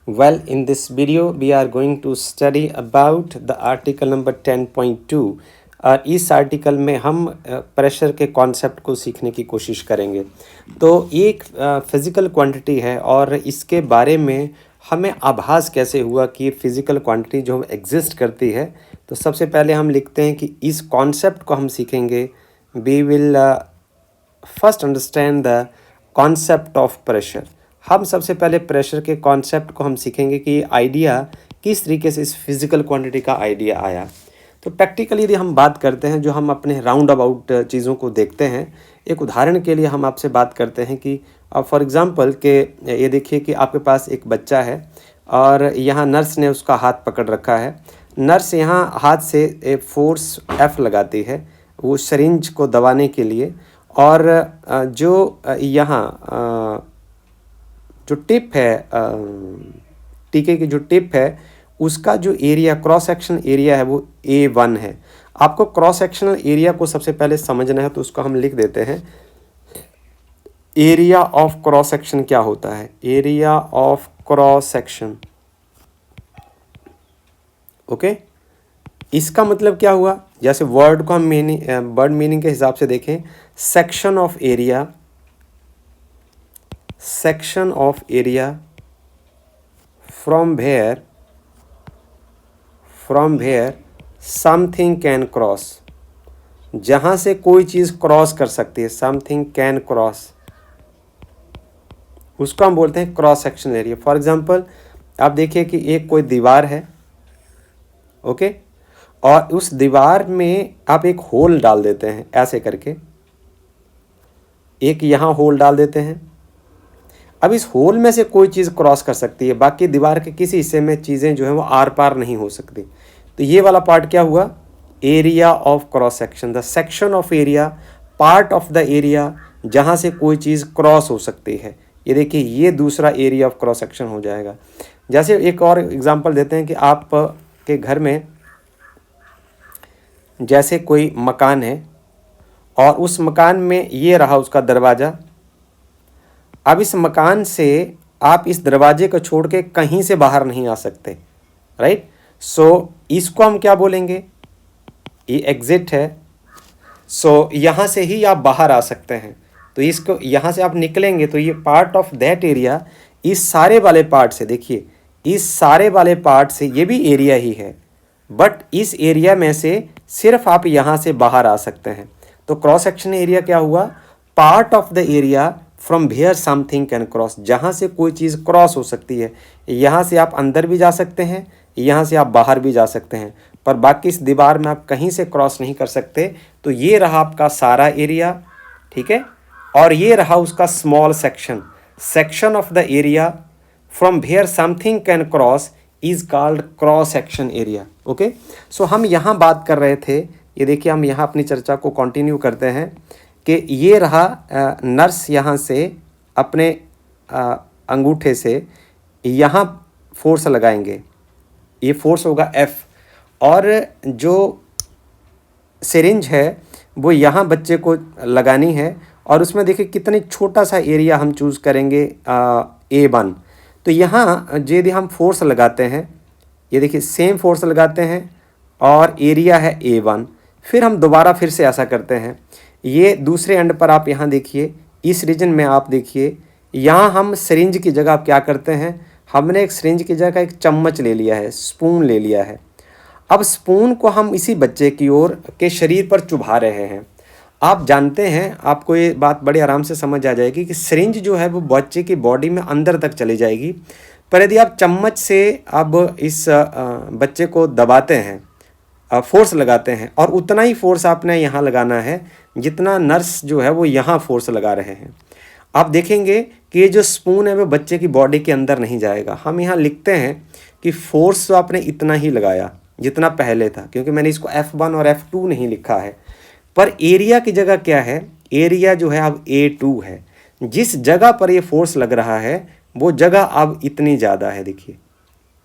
Well, in this video, we are going to study about the article number 10.2 और इस article में हम pressure के कॉन्सेप्ट को सीखने की कोशिश करेंगे। तो एक फिज़िकल क्वांटिटी है और इसके बारे में हमें आभास कैसे हुआ कि ये फिज़िकल क्वांटिटी जो एग्जिस्ट करती है। तो सबसे पहले हम लिखते हैं कि इस कॉन्सेप्ट को हम सीखेंगे। We will first understand the concept of pressure. हम सबसे पहले प्रेशर के कॉन्सेप्ट को हम सीखेंगे कि ये आइडिया किस तरीके से इस फिज़िकल क्वांटिटी का आइडिया आया। तो प्रैक्टिकली यदि हम बात करते हैं, जो हम अपने राउंड अबाउट चीज़ों को देखते हैं, एक उदाहरण के लिए हम आपसे बात करते हैं कि फॉर एग्ज़ाम्पल कि ये देखिए कि आपके पास एक बच्चा है और यहाँ नर्स ने उसका हाथ पकड़ रखा है। नर्स यहाँ हाथ से फोर्स F लगाती है वो सिरिंज को दबाने के लिए, और जो यहाँ जो टिप है, टीके की जो टिप है, उसका जो एरिया, क्रॉस सेक्शन एरिया है, वो A1 है। आपको क्रॉस सेक्शनल एरिया को सबसे पहले समझना है, तो उसको हम लिख देते हैं। एरिया ऑफ क्रॉस सेक्शन क्या होता है? Area of cross section, okay. इसका मतलब क्या हुआ? जैसे वर्ड को हम वर्ड मीनिंग के हिसाब से देखें, section of area, section of area from where something can cross, जहाँ से कोई चीज़ क्रॉस कर सकती है, समथिंग कैन क्रॉस, उसको हम बोलते हैं cross section area. For example आप देखिए कि एक कोई दीवार है, ओके, और उस दीवार में आप एक होल डाल देते हैं ऐसे करके, एक यहाँ होल डाल देते हैं। अब इस होल में से कोई चीज़ क्रॉस कर सकती है, बाकी दीवार के किसी हिस्से में चीज़ें जो हैं वो आर पार नहीं हो सकती। तो ये वाला पार्ट क्या हुआ? Area of cross section, the section of area, part of the area जहाँ से कोई चीज़ क्रॉस हो सकती है। ये देखिए, ये दूसरा एरिया ऑफ क्रॉस सेक्शन हो जाएगा। जैसे एक और एग्जांपल देते हैं कि आप के घर में जैसे कोई मकान है और उस मकान में ये रहा उसका दरवाज़ा। अब इस मकान से आप इस दरवाजे को छोड़ के कहीं से बाहर नहीं आ सकते, राइट। सो इसको हम क्या बोलेंगे? ये एग्जिट है। सो यहाँ से ही आप बाहर आ सकते हैं। तो इसको यहाँ से आप निकलेंगे तो ये पार्ट ऑफ दैट एरिया, इस सारे वाले पार्ट से, देखिए इस सारे वाले पार्ट से ये भी एरिया ही है, बट इस एरिया में से सिर्फ आप यहाँ से बाहर आ सकते हैं। तो क्रॉस सेक्शन एरिया क्या हुआ? Part of the area from where something can cross, जहाँ से कोई चीज़ क्रॉस हो सकती है। यहाँ से आप अंदर भी जा सकते हैं, यहाँ से आप बाहर भी जा सकते हैं, पर बाकी इस दीवार में आप कहीं से क्रॉस नहीं कर सकते। तो ये रहा आपका सारा एरिया, ठीक है, और ये रहा उसका small section, section of the area from where something can cross is called cross section area, okay. So हम यहाँ बात कर रहे थे, ये देखिए हम यहाँ अपनी चर्चा को कंटिन्यू करते हैं कि ये रहा नर्स यहाँ से अपने अंगूठे से यहाँ फोर्स लगाएंगे, ये फोर्स होगा F, और जो सिरिंज है वो यहाँ बच्चे को लगानी है, और उसमें देखिए कितनी छोटा सा एरिया हम चूज़ करेंगे, A1। तो यहाँ यदि हम फोर्स लगाते हैं, ये देखिए सेम फोर्स लगाते हैं और एरिया है A1, फिर हम दोबारा फिर से ऐसा करते हैं। ये दूसरे एंड पर आप यहाँ देखिए, इस रीजन में आप देखिए, यहाँ हम सिरिंज की जगह आप क्या करते हैं? हमने एक सिरिंज की जगह एक चम्मच ले लिया है, स्पून ले लिया है। अब स्पून को हम इसी बच्चे की ओर के शरीर पर चुभा रहे हैं। आप जानते हैं, आपको ये बात बड़े आराम से समझ आ जाएगी कि सिरिंज जो है वो बच्चे की बॉडी में अंदर तक चली जाएगी, पर यदि आप चम्मच से अब इस बच्चे को दबाते हैं, फोर्स लगाते हैं, और उतना ही फोर्स आपने यहाँ लगाना है जितना नर्स जो है वो यहाँ फोर्स लगा रहे हैं। आप देखेंगे कि ये जो स्पून है वो बच्चे की बॉडी के अंदर नहीं जाएगा। हम यहाँ लिखते हैं कि फोर्स तो आपने इतना ही लगाया जितना पहले था, क्योंकि मैंने इसको F1 और F2 नहीं लिखा है, पर एरिया की जगह क्या है? एरिया जो है अब A2 है। जिस जगह पर ये फोर्स लग रहा है वो जगह अब इतनी ज़्यादा है, देखिए।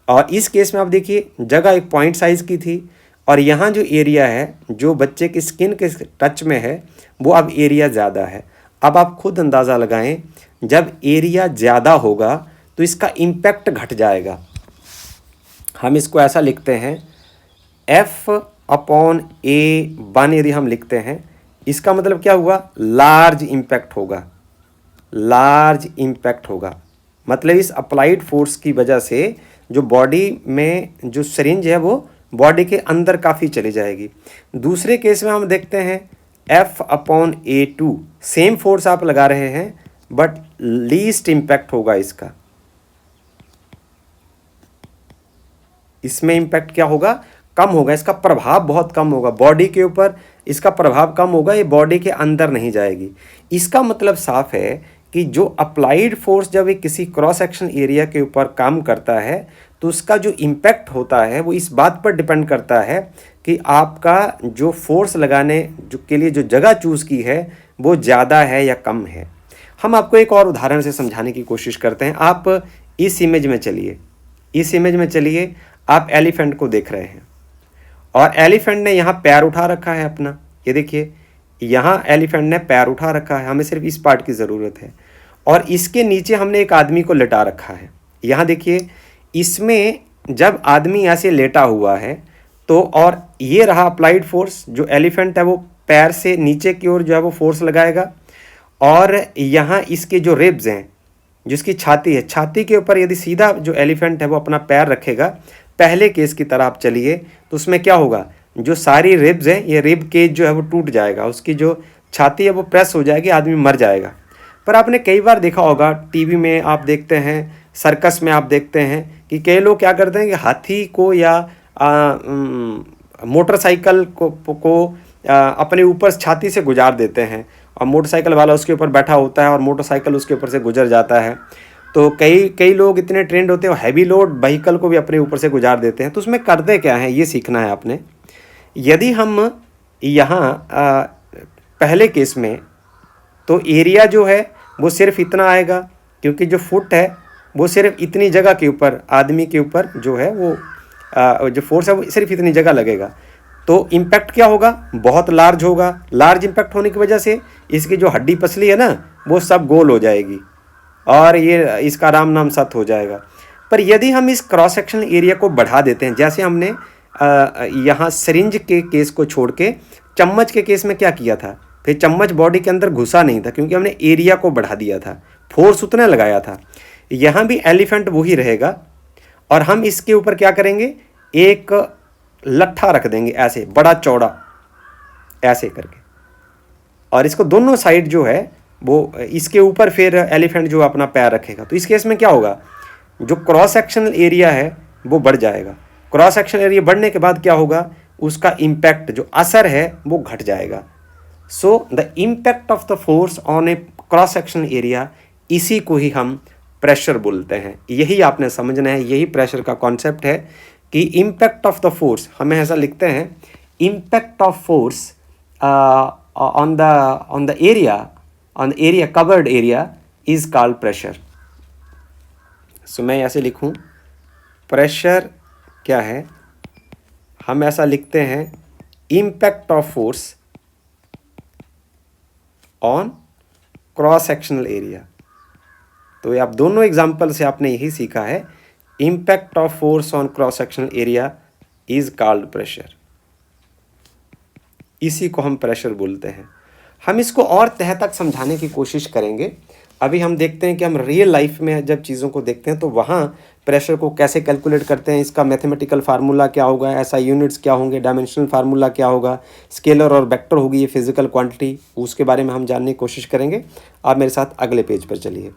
और इस केस में आप देखिए, जगह एक पॉइंट साइज़ की थी, और यहाँ जो एरिया है जो बच्चे की स्किन के टच में है वो अब एरिया ज़्यादा है। अब आप खुद अंदाज़ा लगाएं, जब एरिया ज़्यादा होगा तो इसका इम्पैक्ट घट जाएगा। हम इसको ऐसा लिखते हैं F/A1 यदि हम लिखते हैं, इसका मतलब क्या हुआ, लार्ज इम्पैक्ट होगा, लार्ज इम्पैक्ट होगा। मतलब इस अप्लाइड फोर्स की वजह से जो बॉडी में जो सिरिंज है वो बॉडी के अंदर काफ़ी चली जाएगी। दूसरे केस में हम देखते हैं F/A2, सेम फोर्स आप लगा रहे हैं बट लीस्ट इम्पैक्ट होगा इसका। इसमें इम्पैक्ट क्या होगा, कम होगा, इसका प्रभाव बहुत कम होगा बॉडी के ऊपर, इसका प्रभाव कम होगा, ये बॉडी के अंदर नहीं जाएगी। इसका मतलब साफ है कि जो अप्लाइड फोर्स जब एक किसी क्रॉस सेक्शन एरिया के ऊपर काम करता है तो उसका जो इम्पैक्ट होता है वो इस बात पर डिपेंड करता है कि आपका जो फोर्स लगाने जो के लिए जो जगह चूज़ की है वो ज़्यादा है या कम है। हम आपको एक और उदाहरण से समझाने की कोशिश करते हैं। आप इस इमेज में चलिए, इस इमेज में चलिए, आप एलिफेंट को देख रहे हैं और एलिफेंट ने यहाँ पैर उठा रखा है अपना, ये देखिए यहाँ एलिफेंट ने पैर उठा रखा है, हमें सिर्फ इस पार्ट की ज़रूरत है, और इसके नीचे हमने एक आदमी को लेटा रखा है। यहाँ देखिए, इसमें जब आदमी ऐसे लेटा हुआ है तो, और ये रहा अप्लाइड फोर्स, जो एलिफेंट है वो पैर से नीचे की ओर जो है वो फोर्स लगाएगा, और यहाँ इसके जो रिब्स हैं, जिसकी छाती है, छाती के ऊपर यदि सीधा जो एलिफेंट है वो अपना पैर रखेगा, पहले केस की तरह आप चलिए, तो उसमें क्या होगा, जो सारी रिब्स हैं, ये रिब केज जो है वो टूट जाएगा, उसकी जो छाती है वो प्रेस हो जाएगी, आदमी मर जाएगा। पर आपने कई बार देखा होगा, टीवी में आप देखते हैं, सर्कस में आप देखते हैं कि कई लोग क्या करते हैं कि हाथी को या मोटरसाइकिल को अपने ऊपर छाती से गुजार देते हैं, और मोटरसाइकिल वाला उसके ऊपर बैठा होता है और मोटरसाइकिल उसके ऊपर से गुजर जाता है। तो कई लोग इतने ट्रेंड होते हैं, हैवी लोड व्हीकल को भी अपने ऊपर से गुजार देते हैं। तो उसमें करते क्या है, ये सीखना है आपने। यदि हम यहाँ पहले केस में, तो एरिया जो है वो सिर्फ इतना आएगा, क्योंकि जो फुट है वो सिर्फ इतनी जगह के ऊपर, आदमी के ऊपर जो है वो जो फोर्स है वो सिर्फ इतनी जगह लगेगा। तो इम्पैक्ट क्या होगा, बहुत लार्ज होगा। लार्ज इम्पैक्ट होने की वजह से इसकी जो हड्डी पसली है ना वो सब गोल हो जाएगी और ये इसका राम नाम सत हो जाएगा। पर यदि हम इस क्रॉस सेक्शनल एरिया को बढ़ा देते हैं, जैसे हमने यहाँ सिरिंज के केस को छोड़ के चम्मच के केस में क्या किया था, फिर चम्मच बॉडी के अंदर घुसा नहीं था क्योंकि हमने एरिया को बढ़ा दिया था, फोर्स उतना लगाया था। यहाँ भी एलिफेंट वही रहेगा, और हम इसके ऊपर क्या करेंगे, एक लट्ठा रख देंगे ऐसे बड़ा चौड़ा, ऐसे करके, और इसको दोनों साइड जो है वो इसके ऊपर फिर एलिफेंट जो अपना पैर रखेगा। तो इस केस में क्या होगा, जो क्रॉस सेक्शनल एरिया है वो बढ़ जाएगा। क्रॉस सेक्शनल एरिया बढ़ने के बाद क्या होगा, उसका इम्पैक्ट जो असर है वो घट जाएगा। So the impact of the force on A cross sectional area, इसी को ही हम प्रेशर बोलते हैं। यही आपने समझना है, यही प्रेशर का कॉन्सेप्ट है कि इम्पैक्ट ऑफ द फोर्स, हमें ऐसा लिखते हैं, impact of force on the area covered area is called pressure. So मैं ऐसे लिखूं, प्रेशर क्या है, हम ऐसा लिखते हैं, impact of force on cross sectional area. तो ये आप दोनों एग्जाम्पल से आपने यही सीखा है, impact of force on cross sectional area is called pressure. इसी को हम प्रेशर बोलते हैं। हम इसको और तह तक समझाने की कोशिश करेंगे। अभी हम देखते हैं कि हम रियल लाइफ में जब चीज़ों को देखते हैं तो वहाँ प्रेशर को कैसे कैलकुलेट करते हैं, इसका मैथमेटिकल फार्मूला क्या होगा, ऐसा यूनिट्स क्या होंगे, डायमेंशनल फार्मूला क्या होगा, स्केलर और वेक्टर होगी ये फिजिकल क्वांटिटी, उसके बारे में हम जानने की कोशिश करेंगे। आप मेरे साथ अगले पेज पर चलिए।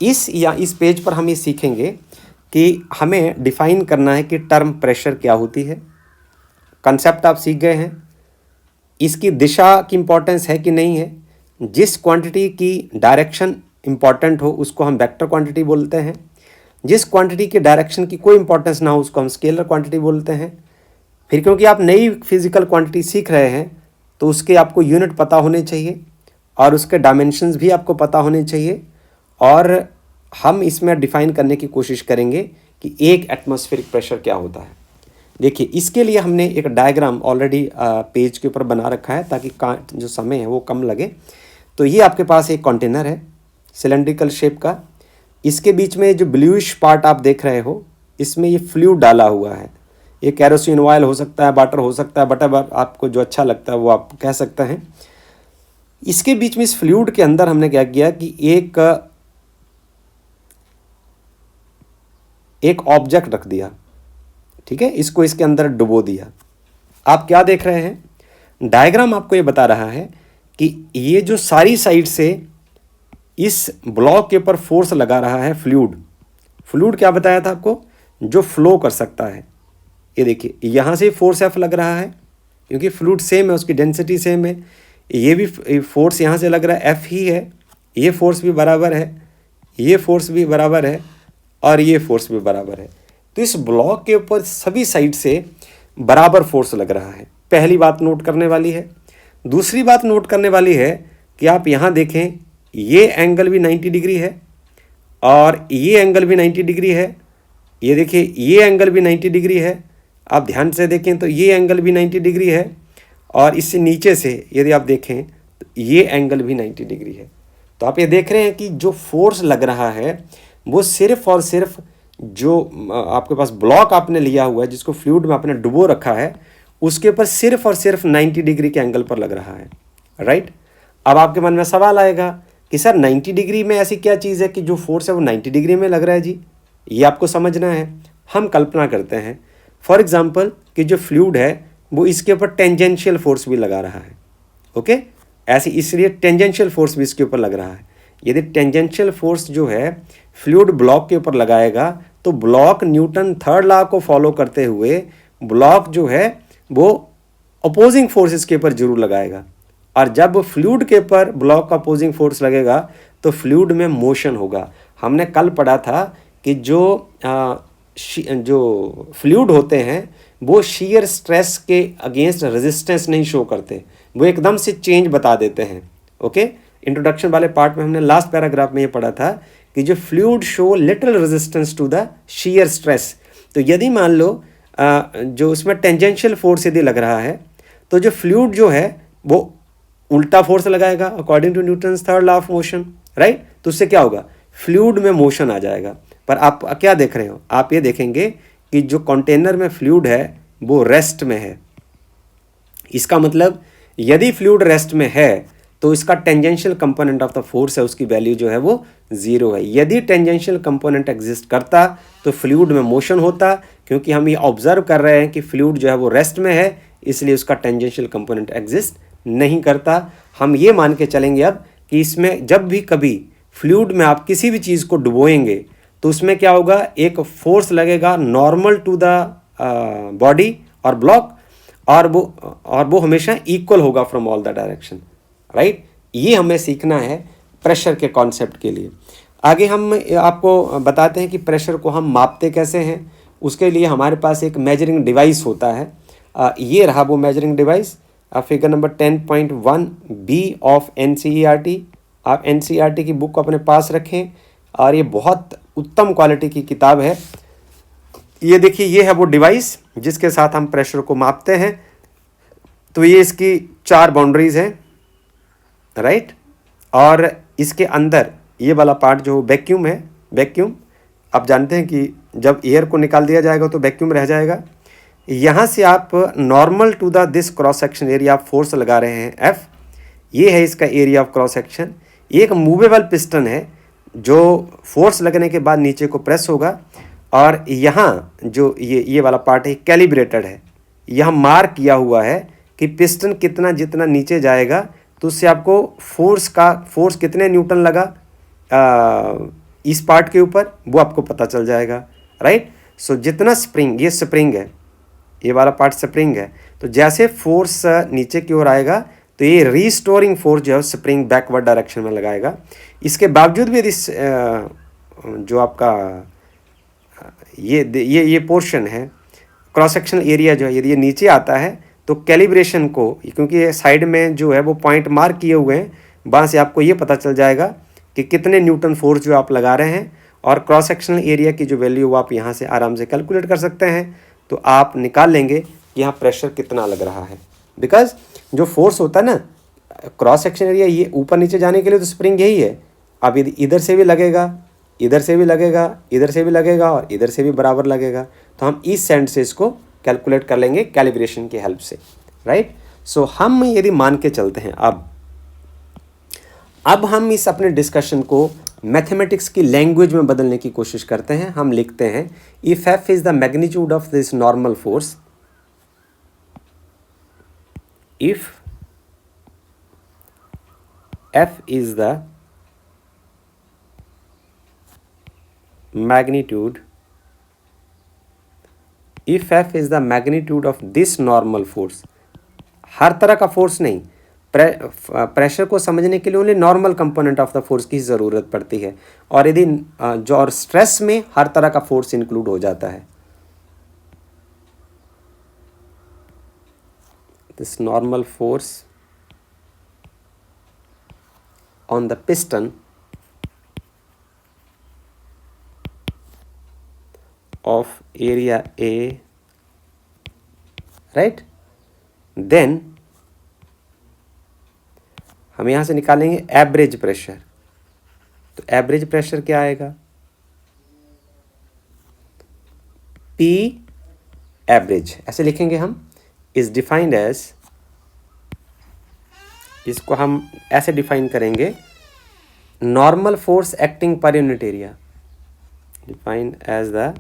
इस पेज पर हम ये सीखेंगे कि हमें डिफ़ाइन करना है कि टर्म प्रेशर क्या होती है। कंसेप्ट आप सीख गए हैं, इसकी दिशा की इम्पोर्टेंस है कि नहीं है, जिस क्वांटिटी की डायरेक्शन इम्पॉर्टेंट हो उसको हम वेक्टर क्वांटिटी बोलते हैं, जिस क्वांटिटी के डायरेक्शन की कोई इंपॉर्टेंस ना हो उसको हम स्केलर क्वांटिटी बोलते हैं। फिर क्योंकि आप नई फिजिकल क्वांटिटी सीख रहे हैं तो उसके आपको यूनिट पता होने चाहिए और उसके डायमेंशंस भी आपको पता होने चाहिए, और हम इसमें डिफ़ाइन करने की कोशिश करेंगे कि एक एटमॉस्फेरिक प्रेशर क्या होता है। देखिए, इसके लिए हमने एक डायग्राम ऑलरेडी पेज के ऊपर बना रखा है ताकि जो समय है वो कम लगे। तो ये आपके पास एक कंटेनर है सिलेंड्रिकल शेप का, इसके बीच में जो ब्लूइश पार्ट आप देख रहे हो, इसमें ये फ्लूइड डाला हुआ है। ये केरोसिन ऑयल हो सकता है, वाटर हो सकता है, बटर, आपको जो अच्छा लगता है वो आप कह सकते हैं। इसके बीच में इस फ्लूइड के अंदर हमने क्या किया कि एक ऑब्जेक्ट रख दिया, ठीक है, इसको इसके अंदर डुबो दिया। आप क्या देख रहे हैं, डायग्राम आपको ये बता रहा है कि ये जो सारी साइड से इस ब्लॉक के ऊपर फोर्स लगा रहा है फ्लूइड क्या बताया था आपको, जो फ्लो कर सकता है। ये देखिए यहाँ से फोर्स एफ लग रहा है क्योंकि फ्लूइड सेम है, उसकी डेंसिटी सेम है। ये भी फोर्स यहाँ से लग रहा है, एफ ही है। ये फोर्स भी बराबर है, ये फोर्स भी बराबर है, और ये फोर्स भी बराबर है। तो इस ब्लॉक के ऊपर सभी साइड से बराबर फोर्स लग रहा है। पहली बात नोट करने वाली है। दूसरी बात नोट करने वाली है कि आप यहाँ देखें, ये एंगल भी 90 डिग्री है और ये एंगल भी 90 डिग्री है। ये देखिए ये एंगल भी 90 डिग्री है। आप ध्यान से देखें तो ये एंगल भी 90 डिग्री है, और इससे नीचे से यदि आप देखें तो ये एंगल भी 90 डिग्री है। तो आप ये देख रहे हैं कि जो फोर्स लग रहा है वो सिर्फ और सिर्फ जो आपके पास ब्लॉक आपने लिया हुआ है, जिसको फ्लूइड में आपने डुबो रखा है, उसके ऊपर सिर्फ और सिर्फ 90 डिग्री के एंगल पर लग रहा है, राइट। अब आपके मन में सवाल आएगा कि सर 90 डिग्री में ऐसी क्या चीज़ है कि जो फोर्स है वो 90 डिग्री में लग रहा है जी, ये आपको समझना है। हम कल्पना करते हैं फॉर एग्जांपल कि जो फ्लूइड है वो इसके ऊपर टेंजेंशियल फोर्स भी लगा रहा है, ओके। ऐसे इसलिए टेंजेंशियल फोर्स भी इसके ऊपर लग रहा है। यदि टेंजेंशियल फोर्स जो है फ्लूइड ब्लॉक के ऊपर लगाएगा तो ब्लॉक न्यूटन थर्ड लॉ को फॉलो करते हुए ब्लॉक जो है वो अपोजिंग फोर्सेस के ऊपर जरूर लगाएगा, और जब फ्लूइड के ऊपर ब्लॉक का अपोजिंग फोर्स लगेगा तो फ्लूइड में मोशन होगा। हमने कल पढ़ा था कि जो फ्लूइड होते हैं वो शीयर स्ट्रेस के अगेंस्ट रेजिस्टेंस नहीं शो करते, वो एकदम से चेंज बता देते हैं, ओके। इंट्रोडक्शन वाले पार्ट में हमने लास्ट पैराग्राफ में ये पढ़ा था कि जो fluid show little resistance to the shear stress. तो यदि मान लो जो उसमें टेंजेंशियल फोर्स यदि लग रहा है तो जो फ्लूइड जो है वो उल्टा फोर्स लगाएगा according to Newton's third law of motion, right. तो उससे क्या होगा, फ्लूइड में मोशन आ जाएगा। पर आप क्या देख रहे हो, आप ये देखेंगे कि जो कंटेनर में फ्लूइड है वो रेस्ट में है। इसका मतलब यदि फ्लूइड रेस्ट में है तो इसका tangential component of the force है, उसकी वैल्यू जो है वो 0 है। यदि टेंजेंशियल कंपोनेंट एग्जिस्ट करता तो फ्लूइड में मोशन होता, क्योंकि हम ये ऑब्जर्व कर रहे हैं कि फ्लूइड जो है वो रेस्ट में है, इसलिए उसका टेंजेंशियल कंपोनेंट एग्जिस्ट नहीं करता। हम ये मान के चलेंगे अब कि इसमें जब भी कभी फ्लूइड में आप किसी भी चीज़ को डुबोएंगे तो उसमें क्या होगा, एक फोर्स लगेगा नॉर्मल टू द बॉडी और ब्लॉक, और वो हमेशा इक्वल होगा from all the direction, right. ये हमें सीखना है प्रेशर के कॉन्सेप्ट के लिए। आगे हम आपको बताते हैं कि प्रेशर को हम मापते कैसे हैं। उसके लिए हमारे पास एक मेजरिंग डिवाइस होता है। ये रहा वो measuring device, figure number 10.1 B of NCERT। आप NCERT की बुक को अपने पास रखें, और ये बहुत उत्तम क्वालिटी की किताब है। ये देखिए, ये है वो डिवाइस जिसके साथ हम प्रेशर को मापते हैं। तो ये इसकी 4 बाउंड्रीज हैं, राइट। और इसके अंदर ये वाला पार्ट जो वैक्यूम है, वैक्यूम आप जानते हैं कि जब एयर को निकाल दिया जाएगा तो वैक्यूम रह जाएगा। यहाँ से आप normal to the this cross section area आप फोर्स लगा रहे हैं एफ, ये है इसका एरिया ऑफ क्रॉस सेक्शन। एक मूवेबल पिस्टन है जो फोर्स लगने के बाद नीचे को प्रेस होगा, और यहाँ जो ये वाला पार्ट है कैलिब्रेटेड है। यहाँ मार्क किया हुआ है कि पिस्टन कितना जितना नीचे जाएगा तो उससे आपको फोर्स कितने न्यूटन लगा इस पार्ट के ऊपर वो आपको पता चल जाएगा, राइट। सो जितना स्प्रिंग, ये स्प्रिंग है, ये वाला पार्ट स्प्रिंग है, तो जैसे फोर्स नीचे की ओर आएगा तो ये रीस्टोरिंग फोर्स जो है स्प्रिंग बैकवर्ड डायरेक्शन में लगाएगा। इसके बावजूद भी यदि जो आपका ये पोर्शन है क्रॉस सेक्शनल एरिया जो है, यदि ये नीचे आता है तो कैलिब्रेशन को, क्योंकि ये साइड में जो है वो पॉइंट मार्क किए हुए हैं, वहाँ से आपको ये पता चल जाएगा कि कितने न्यूटन फोर्स जो आप लगा रहे हैं, और क्रॉस सेक्शनल एरिया की जो वैल्यू वो आप यहाँ से आराम से कैलकुलेट कर सकते हैं। तो आप निकाल लेंगे कि यहाँ प्रेशर कितना लग रहा है, बिकॉज जो फोर्स होता है ना क्रॉस सेक्शन एरिया, ये ऊपर नीचे जाने के लिए तो स्प्रिंग यही है। अब यदि इधर से भी लगेगा इधर से भी लगेगा, इधर से भी लगेगा और इधर से भी बराबर लगेगा। तो हम इस सेंड से इसको कैलकुलेट कर लेंगे कैलिब्रेशन की हेल्प से, राइट। सो हम यदि मान के चलते हैं, अब हम इस अपने डिस्कशन को मैथमेटिक्स की लैंग्वेज में बदलने की कोशिश करते हैं। हम लिखते हैं if F is the magnitude of this normal force, if F is the magnitude, if F is the magnitude of this normal force, हर तरह का फोर्स नहीं, प्रेशर को समझने के लिए only normal component of the force की ज़रूरत पड़ती है, और यदि जो और स्ट्रेस में हर तरह का फोर्स इंक्लूड हो जाता है। This normal force on the piston of area A, right, then हम यहाँ से निकालेंगे एवरेज प्रेशर। तो एवरेज प्रेशर क्या आएगा, P एवरेज ऐसे लिखेंगे हम, इज डिफाइंड एज, इसको हम ऐसे डिफाइन करेंगे, normal force acting per unit area, defined as the,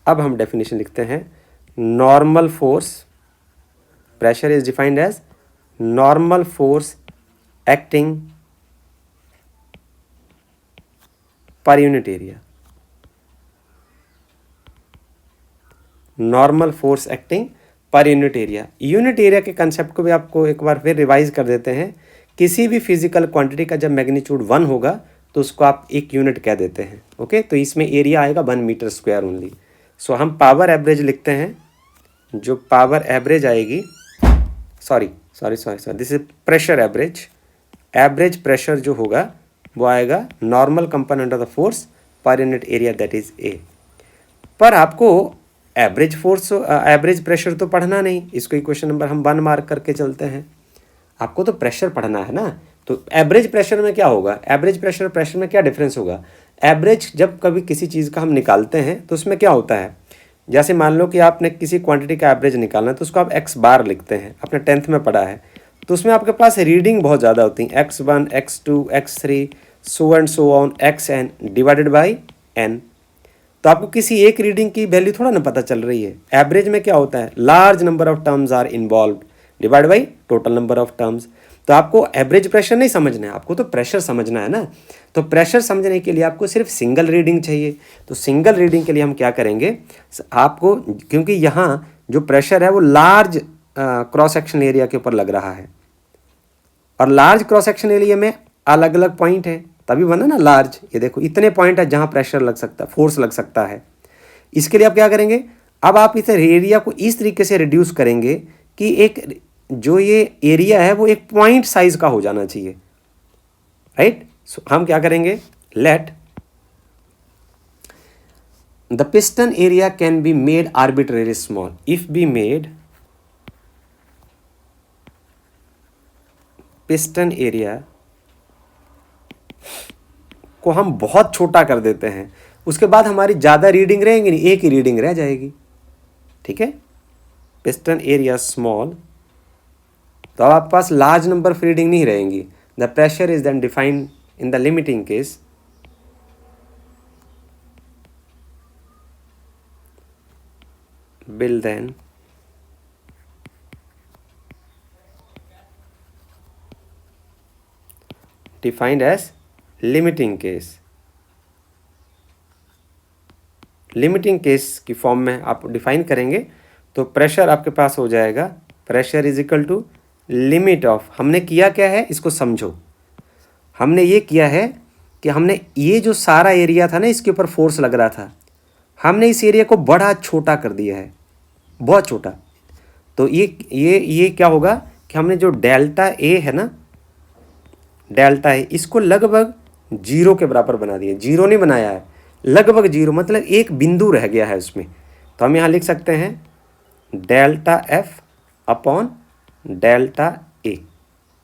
अब हम डेफिनेशन लिखते हैं, normal force, pressure is defined as normal force acting per unit area, normal force acting per unit area. Unit area के concept को भी आपको एक बार फिर रिवाइज कर देते हैं। किसी भी फिजिकल क्वांटिटी का जब मैग्नीट्यूड 1 होगा तो उसको आप एक यूनिट कह देते हैं, ओके। तो इसमें एरिया आएगा 1 मीटर स्क्वायर ओनली। सो हम पावर एवरेज लिखते हैं, जो पावर एवरेज आएगी, sorry this is pressure average, average pressure जो होगा वो आएगा normal component of the force पर unit area, that is a. पर आपको एवरेज फोर्स, एवरेज प्रेशर तो पढ़ना नहीं, इसको इक्वेशन नंबर हम 1 मार्क करके चलते हैं। आपको तो प्रेशर पढ़ना है ना, तो एवरेज प्रेशर में क्या होगा, एवरेज प्रेशर में क्या डिफरेंस होगा। एवरेज जब कभी किसी चीज़ का हम निकालते हैं तो उसमें क्या होता है, जैसे मान लो कि आपने किसी क्वांटिटी का एवरेज निकालना है तो उसको आप एक्स बार लिखते हैं, आपने 10th में पढ़ा है, तो उसमें आपके पास रीडिंग बहुत ज़्यादा होती है, x1 x2 x3 so and so on xn divided by n। तो आपको किसी एक रीडिंग की वैल्यू थोड़ा ना पता चल रही है। एवरेज में क्या होता है, large number of terms are involve divide by total number of terms. तो आपको एवरेज प्रेशर नहीं समझना है, आपको तो प्रेशर समझना है ना। तो प्रेशर समझने के लिए आपको सिर्फ सिंगल रीडिंग चाहिए। तो सिंगल रीडिंग के लिए हम क्या करेंगे, आपको, क्योंकि यहाँ जो प्रेशर है वो लार्ज क्रॉस सेक्शन एरिया के ऊपर लग रहा है, और लार्ज क्रॉस सेक्शन एरिया में अलग अलग पॉइंट है, तभी बना ना लार्ज। ये देखो इतने पॉइंट है जहाँ प्रेशर लग सकता है, फोर्स लग सकता है। इसके लिए आप क्या करेंगे, अब आप इस एरिया को इस तरीके से रिड्यूस करेंगे कि एक जो ये एरिया है वो एक पॉइंट साइज का हो जाना चाहिए, राइट। सो हम क्या करेंगे, let the piston area can be made arbitrary small if be made, piston area को हम बहुत छोटा कर देते हैं, उसके बाद हमारी ज़्यादा रीडिंग रहेंगी नहीं, एक ही रीडिंग रह जाएगी, ठीक है। पिस्टन एरिया स्मॉल, तो अब आपके पास लार्ज नंबर ऑफ रीडिंग नहीं रहेंगी। The pressure is then defined in the limiting case, will then defined as limiting case। Limiting case की फॉर्म में आप डिफाइन करेंगे तो प्रेशर आपके पास हो जाएगा, pressure is equal to limit of, हमने किया क्या है इसको समझो, हमने ये किया है कि हमने ये जो सारा एरिया था ना इसके ऊपर फोर्स लग रहा था, हमने इस एरिया को बड़ा छोटा कर दिया है, बहुत छोटा। तो ये क्या होगा कि हमने जो डेल्टा ए है ना, डेल्टा ए, इसको लगभग 0 के बराबर बना दिया। 0 नहीं बनाया है, लगभग 0, मतलब एक बिंदु रह गया है उसमें। तो हम यहाँ लिख सकते हैं delta F upon delta A,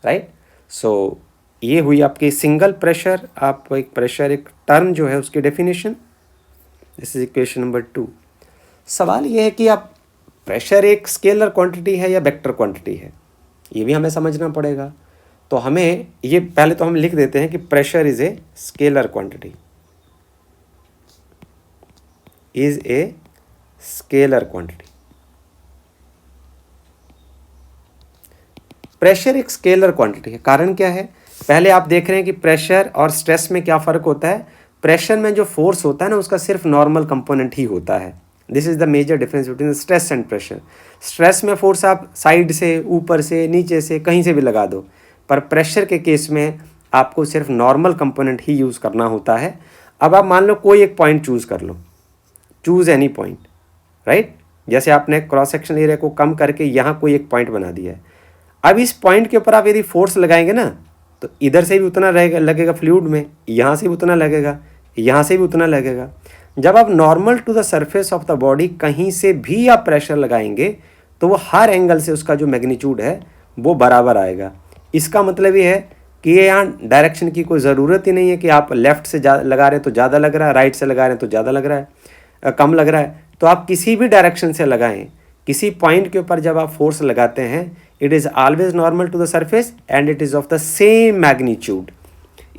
right. सो ये हुई आपकी सिंगल प्रेशर, आप एक प्रेशर एक टर्म जो है उसकी definition. This is equation number 2। सवाल ये है कि आप प्रेशर एक स्केलर क्वांटिटी है या वेक्टर क्वांटिटी है, ये भी हमें समझना पड़ेगा। तो हमें ये पहले तो हम लिख देते हैं कि pressure is a scalar quantity, is a scalar quantity. Pressure एक स्केलर क्वांटिटी है, कारण क्या है? पहले आप देख रहे हैं कि प्रेशर और स्ट्रेस में क्या फ़र्क होता है। प्रेशर में जो फोर्स होता है ना, उसका सिर्फ नॉर्मल कंपोनेंट ही होता है। This is the major difference between stress and pressure. Stress में फोर्स आप साइड से, ऊपर से, नीचे से, कहीं से भी लगा दो, पर प्रेशर के केस में आपको सिर्फ नॉर्मल कंपोनेंट ही यूज़ करना होता है। अब आप मान लो कोई एक पॉइंट चूज़ कर लो, चूज़ एनी पॉइंट, राइट। जैसे आपने क्रॉस सेक्शन एरिया को कम करके यहाँ कोई एक पॉइंट बना दिया है। अब इस पॉइंट के ऊपर आप यदि फोर्स लगाएंगे ना, तो इधर से भी उतना रहेगा, लगेगा फ्लूइड में, यहाँ से भी उतना लगेगा, यहाँ से भी उतना लगेगा। जब आप normal to the surface of the body कहीं से भी आप प्रेशर लगाएंगे तो वो हर एंगल से उसका जो मैग्नीट्यूड है वो बराबर आएगा। इसका मतलब ये है कि ये यहाँ डायरेक्शन की कोई ज़रूरत ही नहीं है कि आप लेफ़्ट से लगा रहे हैं तो ज़्यादा लग रहा है, राइट से लगा रहे हैं तो ज़्यादा लग रहा है, कम लग रहा है। तो आप किसी भी डायरेक्शन से लगाएं, किसी पॉइंट के ऊपर जब आप फोर्स लगाते हैं, it is always normal to the surface and it is of the same magnitude.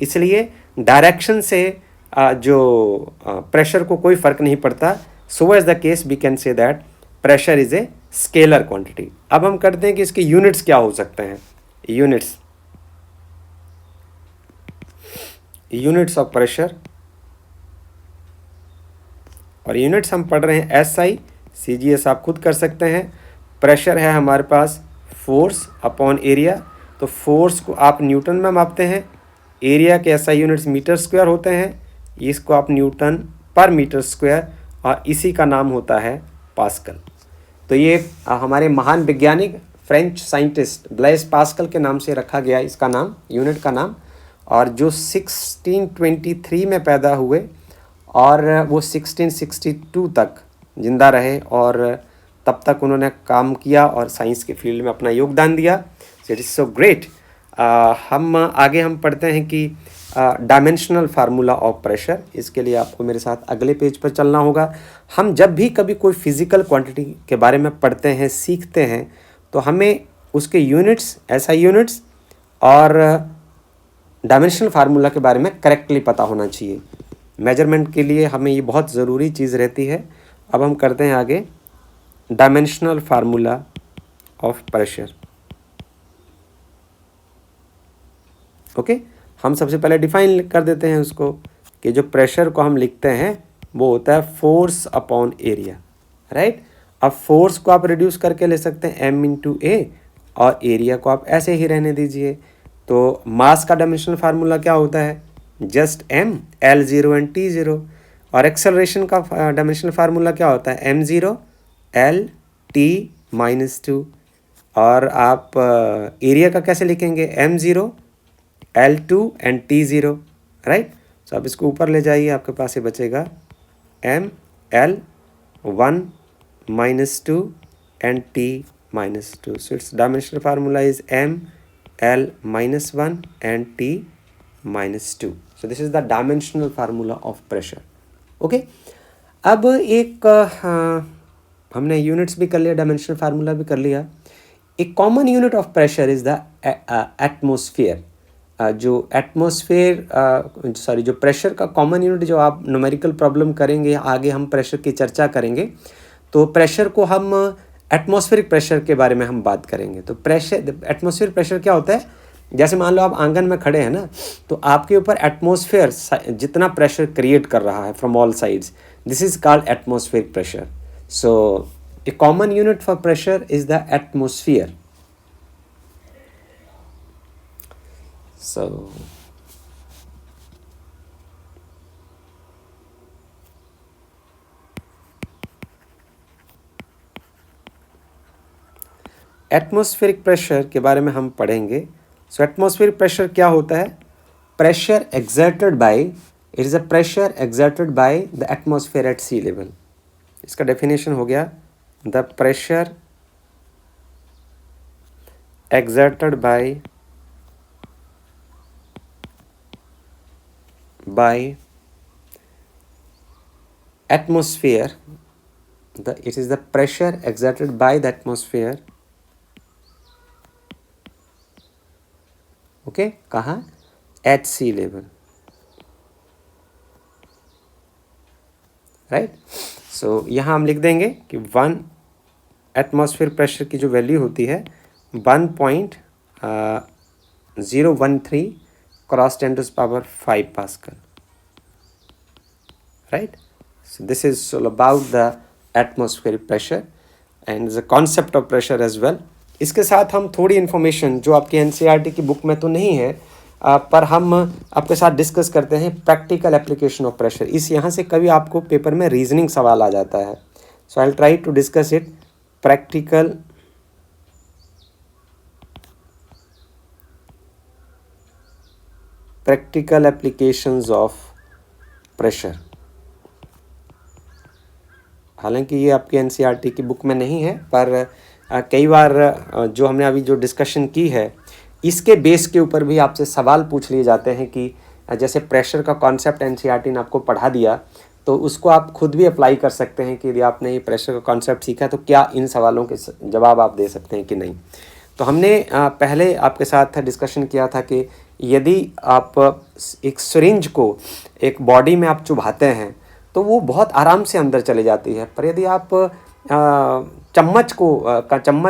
इसलिए डायरेक्शन से जो प्रेशर को कोई फ़र्क नहीं पड़ता। So as the case we can say that pressure is a scalar quantity. अब हम करते हैं कि इसके यूनिट्स क्या हो सकते हैं। यूनिट्स ऑफ प्रेशर, और यूनिट्स हम पढ़ रहे हैं SI CGS, आप खुद कर सकते हैं। प्रेशर है हमारे पास फोर्स अपॉन एरिया, तो फोर्स को आप न्यूटन में मापते हैं, एरिया के SI यूनिट्स मीटर स्क्वायर होते हैं, इसको आप न्यूटन पर मीटर स्क्वायर, और इसी का नाम होता है पास्कल। तो ये हमारे महान वैज्ञानिक फ्रेंच साइंटिस्ट ब्लेस पास्कल के नाम से रखा गया इसका नाम, यूनिट का नाम, और जो 1623 में पैदा हुए और वो 1662 तक जिंदा रहे, और तब तक उन्होंने काम किया और साइंस के फील्ड में अपना योगदान दिया। It is so great. हम आगे हम पढ़ते हैं कि डायमेंशनल फार्मूला ऑफ प्रेशर। इसके लिए आपको मेरे साथ अगले पेज पर चलना होगा। हम जब भी कभी कोई फिज़िकल क्वांटिटी के बारे में पढ़ते हैं, सीखते हैं, तो हमें उसके यूनिट्स, SI यूनिट्स और डायमेंशनल फार्मूला के बारे में करेक्टली पता होना चाहिए। मेजरमेंट के लिए हमें ये बहुत ज़रूरी चीज़ रहती है। अब हम करते हैं आगे dimensional formula of pressure. Okay, हम सबसे पहले डिफाइन कर देते हैं उसको, कि जो प्रेशर को हम लिखते हैं वो होता है फोर्स अपॉन एरिया, राइट। अब फोर्स को आप रिड्यूस करके ले सकते हैं M×A, और एरिया को आप ऐसे ही रहने दीजिए। तो मास का डायमेंशनल फार्मूला क्या होता है? Just M, L0 and T0। और एक्सेलरेशन का डायमेंशनल फार्मूला क्या होता है? M0 L T-2। और आप एरिया का कैसे लिखेंगे? M0 L2 and T0, right. सो आप इसको ऊपर ले जाइए, आपके पास ये बचेगा ML1 -2 and T-2। So it's dimensional formula is ML-1 and T-2। So this is the dimensional formula of pressure. Okay, अब एक हमने यूनिट्स भी कर लिया, डायमेंशनल फार्मूला भी कर लिया। एक common unit of pressure is the atmosphere. जो एटमॉस्फेयर जो प्रेशर का कॉमन यूनिट, जो आप न्यूमेरिकल प्रॉब्लम करेंगे, आगे हम प्रेशर की चर्चा करेंगे, तो प्रेशर को हम एटमॉस्फेरिक प्रेशर के बारे में हम बात करेंगे। तो प्रेशर, एटमॉस्फेरिक प्रेशर क्या होता है? जैसे मान लो आप आंगन में खड़े हैं ना, तो आपके ऊपर एटमॉस्फेयर जितना प्रेशर क्रिएट कर रहा है from all sides, this is called atmospheric pressure. So A common unit for pressure is the atmosphere. So atmospheric pressure के बारे में हम पढ़ेंगे। सो एटमॉस्फेरिक प्रेशर क्या होता है? Pressure exerted by, it is a pressure exerted by the atmosphere at sea level. इसका definition हो गया, the pressure exerted by by atmosphere, it is the pressure exerted by the atmosphere, okay, कहाँ, at sea level, right. सो यहाँ हम लिख देंगे कि 1 atmosphere pressure की जो वैल्यू होती है 1.013 cross 10⁵ pascal, right. So this is all about the atmospheric pressure and the concept of pressure as well. इसके साथ हम थोड़ी इन्फॉर्मेशन जो आपकी एनसीईआरटी की बुक में तो नहीं है, पर हम आपके साथ डिस्कस करते हैं प्रैक्टिकल एप्लीकेशन ऑफ प्रेशर। इस यहाँ से कभी आपको पेपर में रीजनिंग सवाल आ जाता है, so I will try to discuss it. Practical applications of pressure, हालांकि ये आपकी एनसीईआरटी की बुक में नहीं है, पर कई बार जो हमने अभी जो डिस्कशन की है इसके बेस के ऊपर भी आपसे सवाल पूछ लिए जाते हैं कि जैसे प्रेशर का कॉन्सेप्ट एनसीईआरटी ने आपको पढ़ा दिया तो उसको आप खुद भी अप्लाई कर सकते हैं कि यदि आपने ये प्रेशर का कॉन्सेप्ट सीखा तो क्या इन सवालों के जवाब आप दे सकते हैं कि नहीं। तो हमने पहले आपके साथ डिस्कशन किया था कि यदि आप एक सिरिंज को एक बॉडी में आप चुभाते हैं तो वो बहुत आराम से अंदर चले जाती है, पर यदि आप चम्मच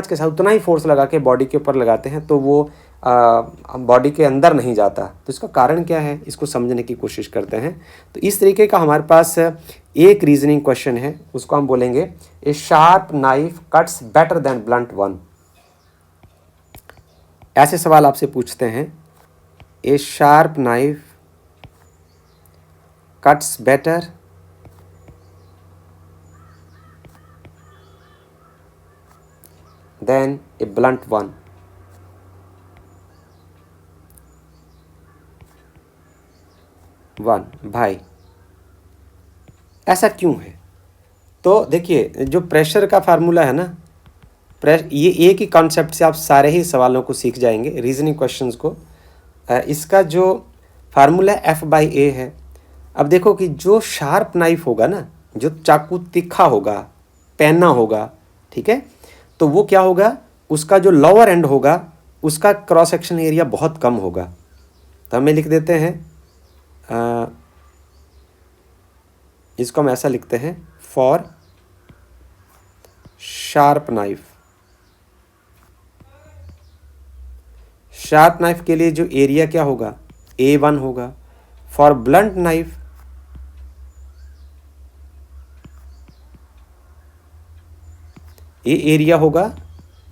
के साथ उतना ही फोर्स लगा के बॉडी के ऊपर लगाते हैं तो वो बॉडी के अंदर नहीं जाता। तो इसका कारण क्या है, इसको समझने की कोशिश करते हैं। तो इस तरीके का हमारे पास एक रीजनिंग क्वेश्चन है, उसको हम बोलेंगे a sharp knife cuts better than blunt one. ऐसे सवाल आपसे पूछते हैं, a sharp knife cuts better than a blunt one. भाई ऐसा क्यों है? तो देखिए जो प्रेशर का फार्मूला है ना, ये एक ही कॉन्सेप्ट से आप सारे ही सवालों को सीख जाएंगे, रीजनिंग क्वेश्चंस को। इसका जो फार्मूला F/A है। अब देखो कि जो शार्प नाइफ होगा ना, जो चाकू तीखा होगा, पेना होगा, ठीक है, तो वो क्या होगा, उसका जो लोअर एंड होगा उसका क्रॉस सेक्शन एरिया बहुत कम होगा। तो हमें लिख देते हैं, इसको हम ऐसा लिखते हैं, for sharp knife. Sharp knife के लिए जो एरिया क्या होगा, A1 होगा। फॉर ब्लंट नाइफ ये एरिया होगा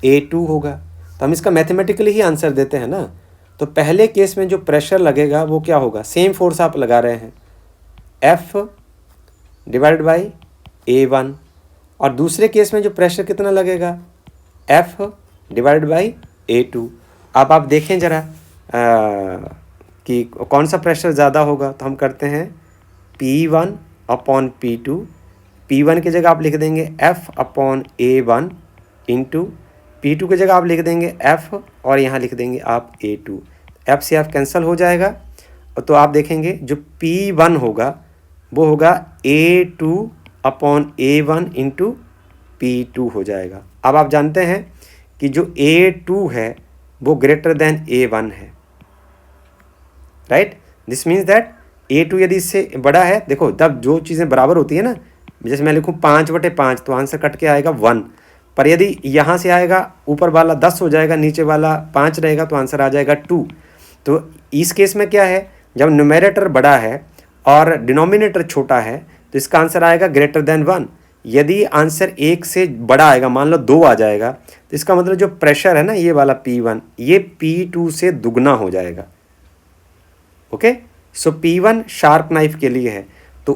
A2 होगा। तो हम इसका मैथमेटिकली ही आंसर देते हैं ना। तो पहले केस में जो प्रेशर लगेगा वो क्या होगा, सेम फोर्स आप लगा रहे हैं, F/A1। और दूसरे केस में जो प्रेशर कितना लगेगा, F/A2। अब आप देखें ज़रा कि कौन सा प्रेशर ज़्यादा होगा। तो हम करते हैं P1/P2। P1 की जगह आप लिख देंगे F/A1 इंटू P2 की जगह आप लिख देंगे F और यहाँ लिख देंगे आप A2। F से F कैंसिल हो जाएगा, तो आप देखेंगे जो P1 होगा वो होगा A2/A1 इंटू P2 हो जाएगा। अब आप जानते हैं कि जो A2 है वो ग्रेटर देन A1 है, right. This means that A2 यदि इससे बड़ा है, देखो तब जो चीज़ें बराबर होती है ना, जैसे मैं लिखूँ 5/5 तो आंसर कट के आएगा 1। पर यदि यहाँ से आएगा ऊपर वाला 10 हो जाएगा, नीचे वाला 5 रहेगा तो आंसर आ जाएगा 2। तो इस केस में क्या है, जब न्यूमेरेटर बड़ा है और डिनोमिनेटर छोटा है तो इसका आंसर आएगा ग्रेटर देन 1। यदि आंसर 1 से बड़ा आएगा, मान लो 2 आ जाएगा, तो इसका मतलब जो प्रेशर है ना ये वाला P1 ये P2 से दुगना हो जाएगा। ओके, सो P1 शार्प नाइफ के लिए है, तो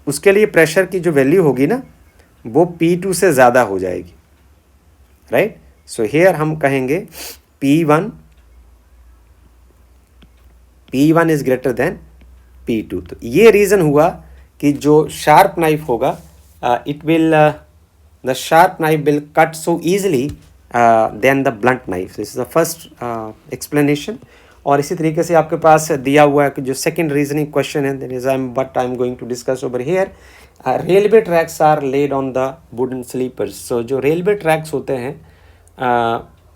उसके लिए प्रेशर की जो वैल्यू होगी ना वो P2 से ज़्यादा हो जाएगी, राइट। सो हेयर हम कहेंगे P1 is greater than P2। तो ये रीज़न हुआ कि जो शार्प नाइफ होगा the sharp knife will cut so easily than the blunt knife. This is the first explanation. और इसी तरीके से आपके पास दिया हुआ है कि जो सेकंड रीजनिंग क्वेश्चन है, that is I am going to discuss over here. Railway tracks are laid on the wooden sleepers. So जो रेलवे ट्रैक्स होते हैं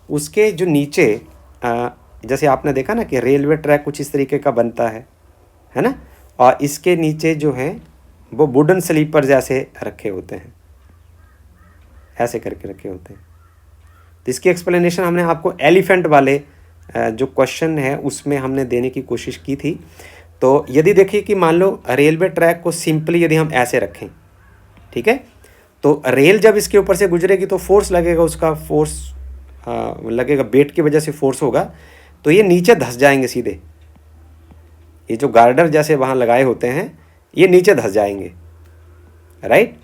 उसके जो नीचे जैसे आपने देखा ना कि रेलवे ट्रैक कुछ इस तरीके का बनता है ना, और इसके नीचे जो है वो वुडन स्लीपर जैसे रखे होते हैं, ऐसे करके रखे होते हैं। तो इसकी एक्सप्लेनेशन हमने आपको एलिफेंट वाले जो क्वेश्चन है उसमें हमने देने की कोशिश की थी। तो यदि देखिए कि मान लो रेलवे ट्रैक को सिंपली यदि हम ऐसे रखें, ठीक है, तो रेल जब इसके ऊपर से गुजरेगी तो फोर्स लगेगा, उसका फोर्स लगेगा, वेट की वजह से फोर्स होगा, तो ये नीचे धंस जाएंगे सीधे। ये जो गार्डर जैसे वहाँ लगाए होते हैं ये नीचे धंस जाएंगे, राइट।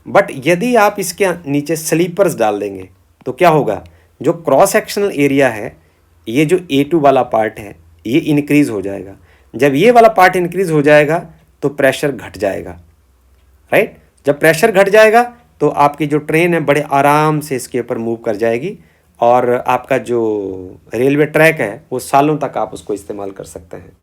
बट यदि आप इसके नीचे स्लीपर्स डाल देंगे तो क्या होगा, जो क्रॉस सेक्शनल एरिया है, ये जो A2 वाला पार्ट है ये इंक्रीज हो जाएगा। जब ये वाला पार्ट इंक्रीज हो जाएगा तो प्रेशर घट जाएगा, राइट। जब प्रेशर घट जाएगा तो आपकी जो ट्रेन है बड़े आराम से इसके ऊपर मूव कर जाएगी, और आपका जो रेलवे ट्रैक है वो सालों तक आप उसको इस्तेमाल कर सकते हैं।